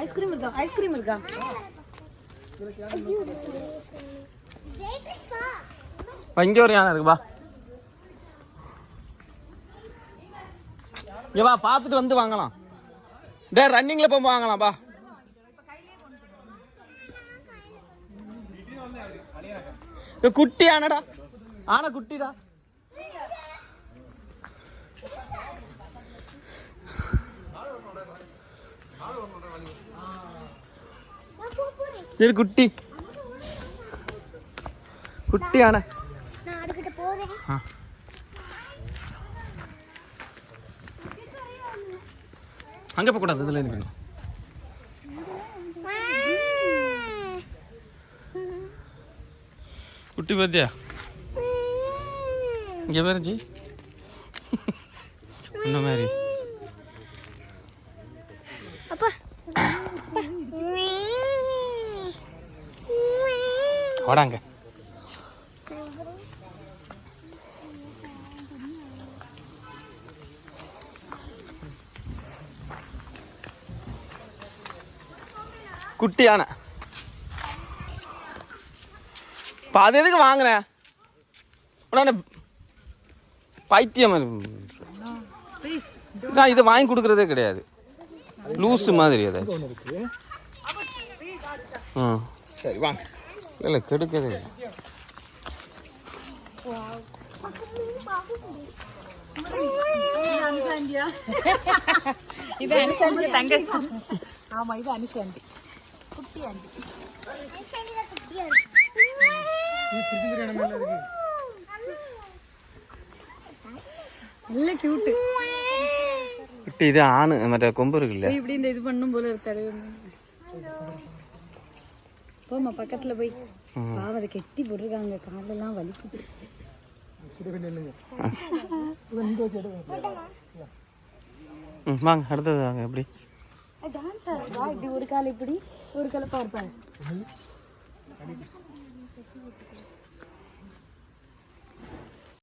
Ice cream இருக்கா? Ice cream இருக்கா? இங்க ஒரு யானை இருக்குப்பா. இங்க வா, பார்த்துட்டு வந்து வாங்கலாம். டே ரன்னிங்ல போய் வாங்கலாம்ப்பா. குட்டி ஆனடா, ஆனை குட்டிடா. இது குட்டி குட்டி ஆனை. அங்க போக கூடாது, இதுல நிக்கணும். குட்டி பாத்தியா? இங்க பாரு ஜி, இந்த மாதிரி வாடாங்க. குட்டி யானை. அது எதுக்கு வாங்குறேன்? பைத்தியம். நான் இதை வாங்கி கொடுக்கறதே கிடையாது, லூஸ் மாதிரி ஏதாச்சும். சரி வாங்க. இல்லை கெடுக்கதே இல்லை. இது அனுஷாண்டி தங்க. ஆமா, இது அனுஷாண்டி குட்டி ஆண்டி. நல்ல கியூட் குட்டி. இது ஆணு, மற்ற கொம்பு இருக்குல்ல, இப்படி இந்த இது பண்ணும் போல இருக்காரு. போமா பக்கத்துல போய். பாவம், அதை கெட்டி போட்டிருக்காங்க, காலெல்லாம் வலிக்குது. வாங்க அடுத்தது வாங்க. எப்படி டான்ஸ் ஆடுறா? இப்படி ஒரு கால் இப்படி ஒரு காலை பார்ப்பாங்க.